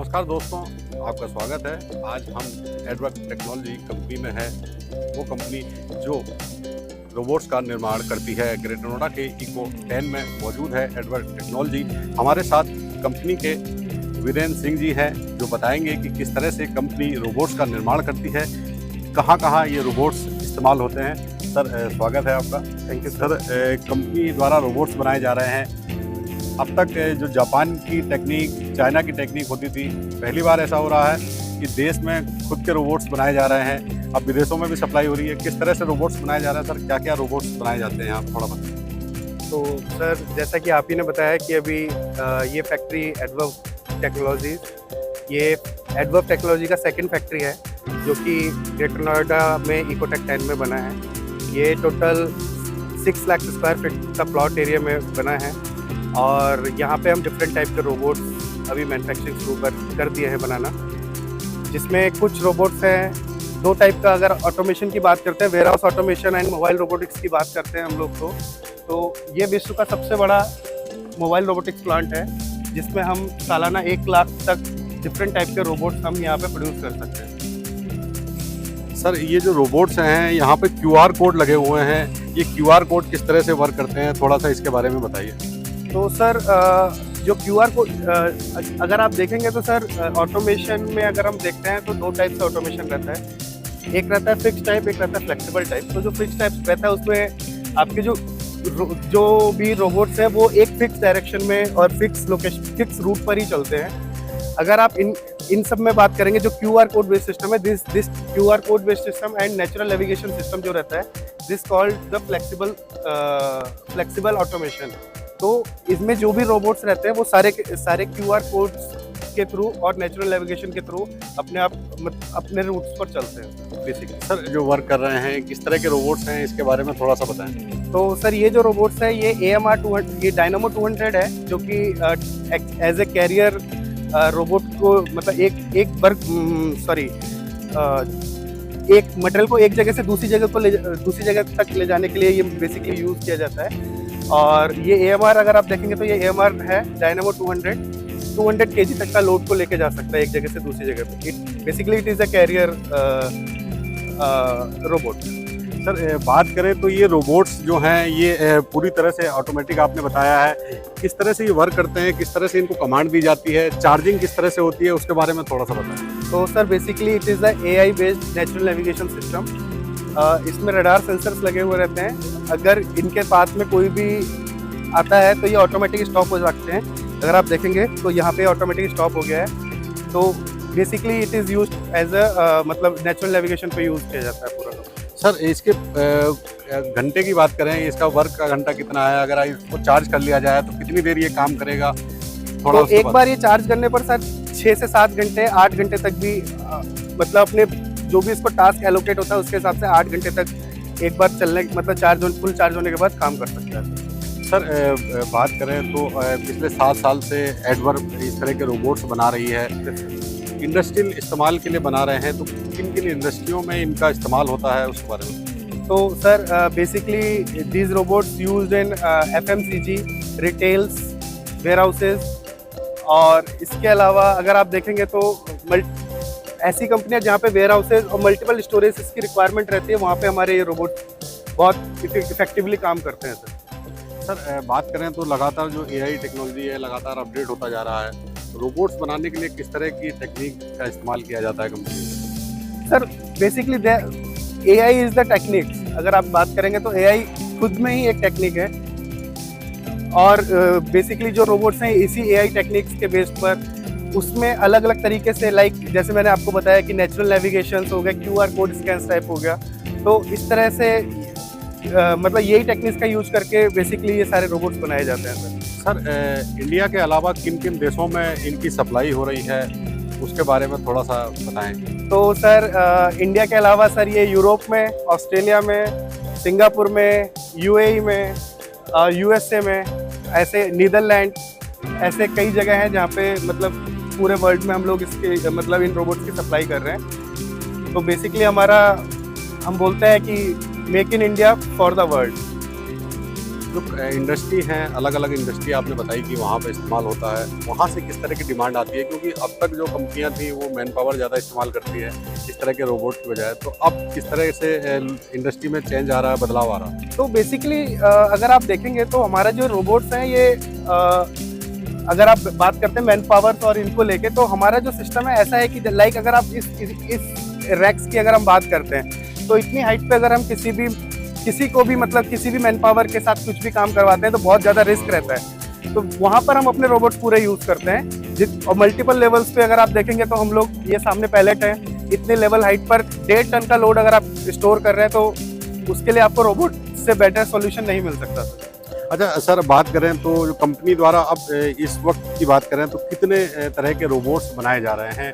नमस्कार दोस्तों, आपका स्वागत है। आज हम एडवर्क टेक्नोलॉजी कंपनी में है। वो कंपनी जो रोबोट्स का निर्माण करती है, ग्रेटर नोएडा के इको 10 में मौजूद है एडवर्क टेक्नोलॉजी। हमारे साथ कंपनी के वीरेंद्र सिंह जी हैं जो बताएंगे कि किस तरह से कंपनी रोबोट्स का निर्माण करती है, कहाँ ये रोबोट्स इस्तेमाल होते हैं। सर स्वागत है आपका। थैंक यू सर, कंपनी द्वारा रोबोट्स बनाए जा रहे हैं। अब तक जो जापान की टेक्निक, चाइना की टेक्निक होती थी, पहली बार ऐसा हो रहा है कि देश में खुद के रोबोट्स बनाए जा रहे हैं। अब विदेशों में भी सप्लाई हो रही है। किस तरह से रोबोट्स बनाए जा रहे हैं सर? क्या क्या रोबोट्स बनाए जाते हैं आप थोड़ा बताएं। तो सर, जैसा कि आप ही ने बताया कि अभी ये फैक्ट्री एडवर्क टेक्नोलॉजी का सेकंड फैक्ट्री है जो कि ग्रेटर नोएडा में इकोटेक 10 में बना है। ये टोटल 6 लाख स्क्वायर फीट का प्लॉट एरिया में बना है और यहाँ पे हम डिफरेंट टाइप के रोबोट्स अभी मैन्युफैक्चरिंग शुरू कर दिए हैं बनाना, जिसमें कुछ रोबोट्स हैं 2 टाइप का। अगर ऑटोमेशन की बात करते हैं, warehouse automation and mobile robotics की बात करते हैं हम लोग तो ये विश्व का सबसे बड़ा मोबाइल रोबोटिक्स प्लांट है, जिसमें हम सालाना 1 लाख तक डिफरेंट टाइप के रोबोट्स हम यहाँ पे प्रोड्यूस कर सकते हैं। सर, ये जो रोबोट्स हैं यहाँ पे QR कोड लगे हुए हैं, ये QR कोड किस तरह से वर्क करते हैं, थोड़ा सा इसके बारे में बताइए। तो सर, जो QR कोड अगर आप देखेंगे तो सर, ऑटोमेशन में अगर हम देखते हैं तो 2 टाइप से ऑटोमेशन रहता है। एक रहता है फिक्स टाइप, एक रहता है फ्लेक्सिबल टाइप। तो जो फिक्स टाइप रहता है उसमें आपके जो भी रोबोट्स हैं वो एक फिक्स डायरेक्शन में और फिक्स रूट पर ही चलते हैं। अगर आप इन सब में बात करेंगे, जो QR कोड बेस्ड सिस्टम है, this QR code based system and natural navigation system जो रहता है, this called the flexible automation. तो इसमें जो भी रोबोट्स रहते हैं वो सारे QR कोड्स के थ्रू और नेचुरल नेविगेशन के थ्रू अपने रूट्स पर चलते हैं बेसिकली। सर, जो वर्क कर रहे हैं किस तरह के रोबोट्स हैं, इसके बारे में थोड़ा सा बताएं। तो सर, ये जो रोबोट्स है ये AMR 200, ये डायनामो 200 है, जो कि एज ए कैरियर रोबोट को मतलब एक मटेरियल को एक जगह से दूसरी जगह तक ले जाने के लिए ये बेसिकली यूज़ किया जाता है। और ये AMR अगर आप देखेंगे तो ये AMR है डायनामो 200 kg तक का लोड को लेके जा सकता है एक जगह से दूसरी जगह पे। Basically it is a carrier robot. Sir, बात करें तो ये रोबोट्स जो हैं ये पूरी तरह से ऑटोमेटिक आपने बताया है। किस तरह से ये वर्क करते हैं, किस तरह से इनको कमांड दी जाती है, चार्जिंग किस तरह से होती है, उसके बारे में थोड़ा सा बताएं। तो sir, basically it is the AI based natural navigation system. इसमें रडार सेंसर्स लगे हुए रहते हैं। अगर इनके पास में कोई भी आता है तो ये ऑटोमेटिक स्टॉप हो जाते हैं। अगर आप देखेंगे तो यहाँ पे ऑटोमेटिक स्टॉप हो गया है। तो basically it is used as a मतलब नेचुरल नेविगेशन पे यूज़ किया जाता है पूरा। सर, इसके घंटे की बात करें, इसका वर्क का घंटा कितना है? अगर इसको चार्ज कर लिया जाए तो कितनी देर ये काम करेगा? थोड़ा तो एक बार ये चार्ज करने पर सर 6 से 7 घंटे, 8 घंटे तक भी मतलब अपने जो भी इसको टास्क एलोकेट होता है उसके हिसाब से 8 घंटे तक एक बार चलने मतलब फुल चार्ज होने के बाद काम कर सकता है। सर, बात करें तो पिछले 7 साल से एडवर्क इस तरह के रोबोट्स बना रही है। इंडस्ट्रियल इस्तेमाल के लिए बना रहे हैं, तो किन किन इंडस्ट्रियों में इनका इस्तेमाल होता है उसके बारे में? तो sir, basically these robots used in FMCG, retails, warehouses, और इसके अलावा अगर आप देखेंगे तो ऐसी कंपनियां जहाँ पे वेयर हाउसेज और मल्टीपल स्टोरेज की रिक्वायरमेंट रहती है, वहाँ पे हमारे ये रोबोट बहुत इफेक्टिवली काम करते हैं। सर, बात करें तो लगातार जो AI टेक्नोलॉजी है लगातार अपडेट होता जा रहा है। रोबोट्स बनाने के लिए किस तरह की टेक्निक का इस्तेमाल किया जाता है कंपनी में? Sir, basically AI is the techniques. अगर आप बात करेंगे तो AI खुद में ही एक टेक्निक है, और बेसिकली जो रोबोट्स हैं इसी AI टेक्निक्स के बेस पर उसमें अलग अलग तरीके से, लाइक जैसे मैंने आपको बताया कि नेचुरल नेविगेशन हो गया, QR कोड स्कैन टाइप हो गया, तो इस तरह से मतलब यही टेक्निक्स का यूज करके बेसिकली ये सारे रोबोट्स बनाए जाते हैं। सर, इंडिया के अलावा किन किन देशों में इनकी सप्लाई हो रही है, उसके बारे में थोड़ा सा बताएं। तो सर, इंडिया के अलावा सर ये यूरोप में, ऑस्ट्रेलिया में, सिंगापुर में, UAE में, USA में, ऐसे नीदरलैंड, ऐसे कई जगह हैं जहाँ पे मतलब पूरे वर्ल्ड में हम लोग इसके मतलब इन रोबोट्स की सप्लाई कर रहे हैं। तो बेसिकली हम बोलते हैं कि make in India for the world. जो इंडस्ट्री हैं, अलग अलग इंडस्ट्री आपने बताई कि वहाँ पे इस्तेमाल होता है, वहाँ से किस तरह की डिमांड आती है? क्योंकि अब तक जो कंपनियाँ थी वो मैन पावर ज़्यादा इस्तेमाल करती है इस तरह के रोबोट की बजाय, तो अब किस तरह से इंडस्ट्री में चेंज आ रहा है, बदलाव आ रहा है? तो बेसिकली अगर आप देखेंगे तो हमारा जो रोबोट्स हैं ये अगर आप बात करते हैं मैन पावर और इनको लेके, तो हमारा जो सिस्टम है ऐसा है कि लाइक अगर आप इस रैक्स की अगर हम बात करते हैं तो इतनी हाइट पे अगर हम किसी को भी मतलब किसी भी मैन पावर के साथ कुछ भी काम करवाते हैं तो बहुत ज़्यादा रिस्क रहता है। तो वहाँ पर हम अपने रोबोट्स पूरे यूज़ करते हैं और मल्टीपल लेवल्स पे अगर आप देखेंगे तो हम लोग ये सामने पैलेट है, इतने लेवल हाइट पर 1.5 टन का लोड अगर आप स्टोर कर रहे हैं तो उसके लिए आपको रोबोट से बेटर सॉल्यूशन नहीं मिल सकता सर। अच्छा सर, बात करें तो जो कंपनी द्वारा अब इस वक्त की बात करें तो कितने तरह के रोबोट्स बनाए जा रहे हैं,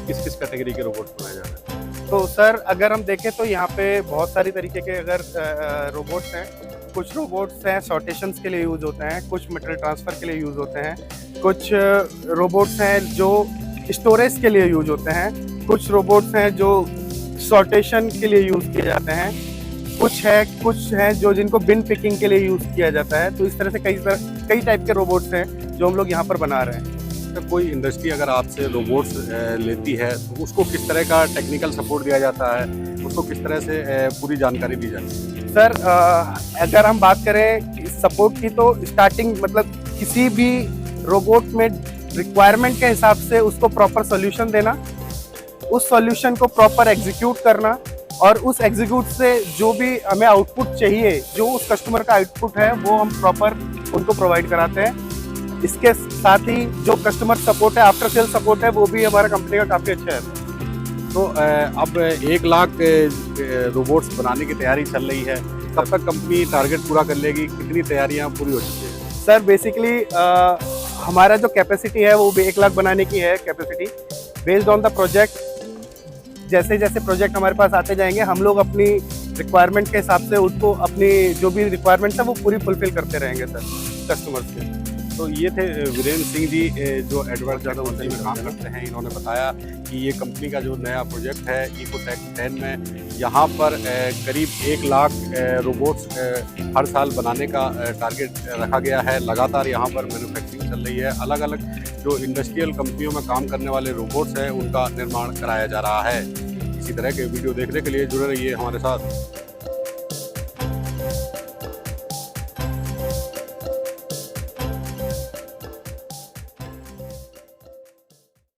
किस किस कैटेगरी के रोबोट्स बनाए जा रहे हैं? तो सर अगर हम देखें तो यहाँ पे बहुत सारी तरीके के अगर रोबोट्स हैं। कुछ रोबोट्स हैं सॉर्टेशंस के लिए यूज़ होते हैं, कुछ मटेरियल ट्रांसफ़र के लिए यूज़ होते हैं, कुछ रोबोट्स हैं जो स्टोरेज के लिए यूज़ होते हैं, कुछ रोबोट्स हैं जो सॉर्टेशन के लिए यूज़ किए जाते हैं, कुछ हैं जो जिनको बिन पिकिंग के लिए यूज़ किया जाता है। तो इस तरह से कई टाइप के रोबोट्स हैं जो हम लोग यहाँ पर बना रहे हैं। तो कोई इंडस्ट्री अगर आपसे रोबोट्स लेती है तो उसको किस तरह का टेक्निकल सपोर्ट दिया जाता है, उसको किस तरह से पूरी जानकारी दी जाती है? सर अगर हम बात करें सपोर्ट की तो स्टार्टिंग मतलब किसी भी रोबोट में रिक्वायरमेंट के हिसाब से उसको प्रॉपर सॉल्यूशन देना, उस सॉल्यूशन को प्रॉपर एग्जीक्यूट करना और उस एग्जीक्यूट से जो भी हमें आउटपुट चाहिए, जो उस कस्टमर का आउटपुट है वो हम प्रॉपर उनको प्रोवाइड कराते हैं। इसके साथ ही जो कस्टमर सपोर्ट है, आफ्टर सेल सपोर्ट है, वो भी हमारा कंपनी का काफ़ी अच्छा है। तो अब 1 लाख रोबोट्स बनाने की तैयारी चल रही है, कब तक कंपनी टारगेट पूरा कर लेगी, कितनी तैयारियां पूरी हो चुकी है? सर बेसिकली हमारा जो कैपेसिटी है वो भी 1 लाख बनाने की है capacity. Based on the project, जैसे जैसे प्रोजेक्ट हमारे पास आते जाएंगे हम लोग अपनी रिक्वायरमेंट के हिसाब से उसको अपनी जो भी रिक्वायरमेंट्स है वो पूरी फुलफिल करते रहेंगे सर कस्टमर्स के। तो ये थे वीरेंद्र सिंह जी जो एडवर्ड टेक्नोलॉजी में काम करते हैं। इन्होंने बताया कि ये कंपनी का जो नया प्रोजेक्ट है इकोटेक 10 में, यहाँ पर करीब 1 लाख रोबोट्स हर साल बनाने का टारगेट रखा गया है। लगातार यहाँ पर मैन्युफैक्चरिंग चल रही है, अलग अलग जो इंडस्ट्रियल कंपनियों में काम करने वाले रोबोट्स हैं उनका निर्माण कराया जा रहा है। इसी तरह के वीडियो देखने के लिए जुड़े रहिए हमारे साथ।